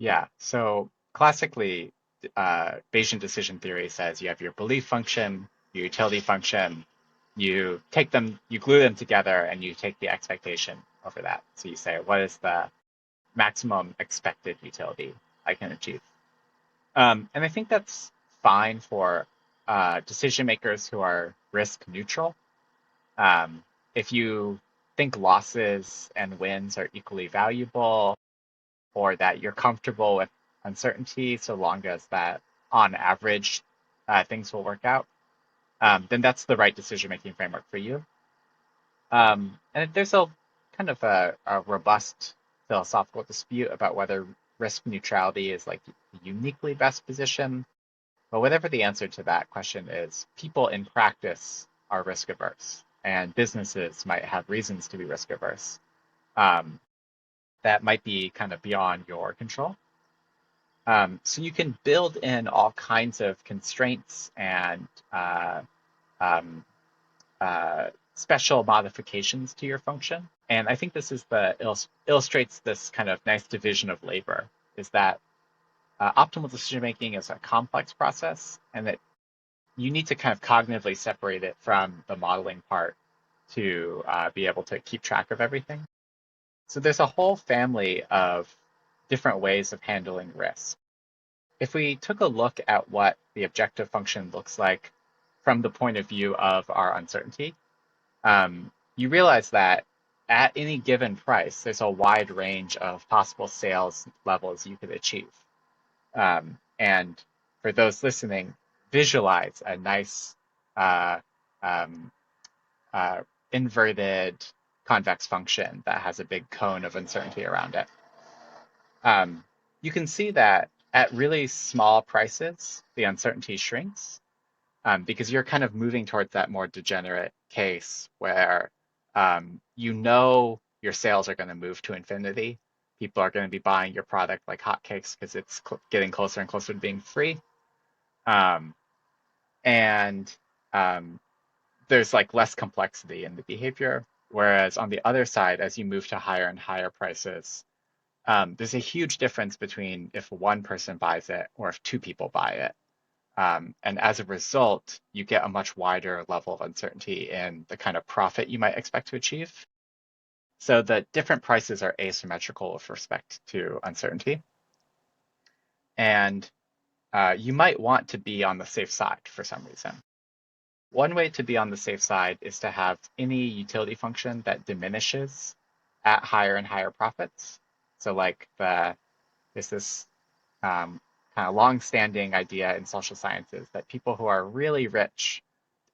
Yeah. So classically, Bayesian decision theory says you have your belief function, your utility function, you take them, you glue them together, and you take the expectation over that. So you say, what is the maximum expected utility I can achieve? And I think that's fine for decision makers who are risk neutral. Um, if you think losses and wins are equally valuable, or that you're comfortable with uncertainty so long as that on average things will work out, then that's the right decision-making framework for you. And there's a kind of a robust philosophical dispute about whether risk neutrality is like the uniquely best position. But whatever the answer to that question is, people in practice are risk averse, and businesses might have reasons to be risk averse. Um, that might be kind of beyond your control. So you can build in all kinds of constraints and um, special modifications to your function. And I think this is the illustrates this kind of nice division of labor, is that optimal decision making is a complex process, and that you need to kind of cognitively separate it from the modeling part to be able to keep track of everything. So there's a whole family of different ways of handling risk. If we took a look at what the objective function looks like from the point of view of our uncertainty, you realize that at any given price, there's a wide range of possible sales levels you could achieve. And for those listening, visualize a nice uh, um, uh, inverted convex function that has a big cone of uncertainty around it. Um, you can see that at really small prices, the uncertainty shrinks because you're kind of moving towards that more degenerate case where you know your sales are going to move to infinity. People are going to be buying your product like hotcakes because it's getting closer and closer to being free. Um, and there's like less complexity in the behavior. Whereas on the other side, as you move to higher and higher prices, there's a huge difference between if one person buys it or if two people buy it. And as a result, you get a much wider level of uncertainty in the kind of profit you might expect to achieve. So the different prices are asymmetrical with respect to uncertainty. And you might want to be on the safe side for some reason. One way to be on the safe side is to have any utility function that diminishes at higher and higher profits. So like there's this kind of long-standing idea in social sciences that people who are really rich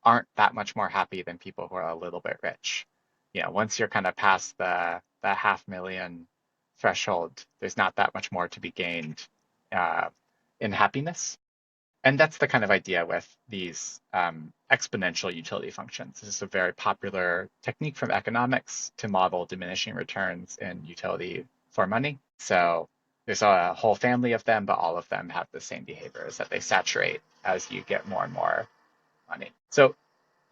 aren't that much more happy than people who are a little bit rich. You know, once you're kind of past the 500,000 threshold, there's not that much more to be gained uh, in happiness. And that's the kind of idea with these exponential utility functions. This is a very popular technique from economics to model diminishing returns in utility for money. So there's a whole family of them, but all of them have the same behaviors that they saturate as you get more and more money. So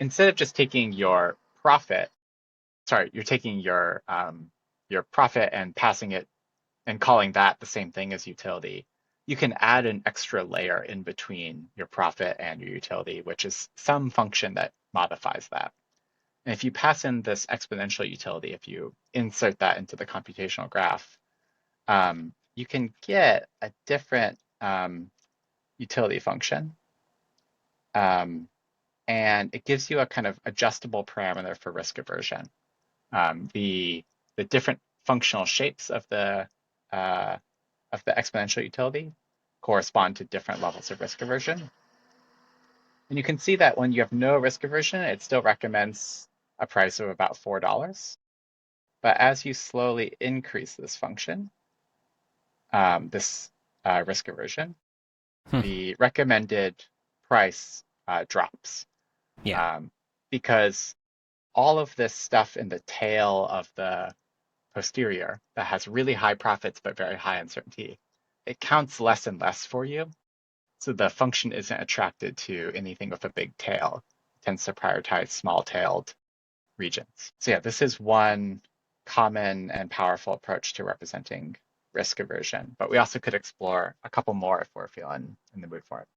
instead of just taking your profit, sorry, you're taking your profit and passing it and calling that the same thing as utility, you can add an extra layer in between your profit and your utility, which is some function that modifies that. And if you pass in this exponential utility, if you insert that into the computational graph, you can get a different utility function. And it gives you a kind of adjustable parameter for risk aversion. The different functional shapes uh, of the exponential utility correspond to different levels of risk aversion. And you can see that when you have no risk aversion, it still recommends a price of about $4. But as you slowly increase this function, this risk aversion, Hmm. the recommended price drops Yeah. um, because all of this stuff in the tail of the posterior that has really high profits but very high uncertainty, it counts less and less for you. So the function isn't attracted to anything with a big tail. It tends to prioritize small-tailed regions. So yeah, this is one common and powerful approach to representing risk aversion, but we also could explore a couple more if we're feeling in the mood for it.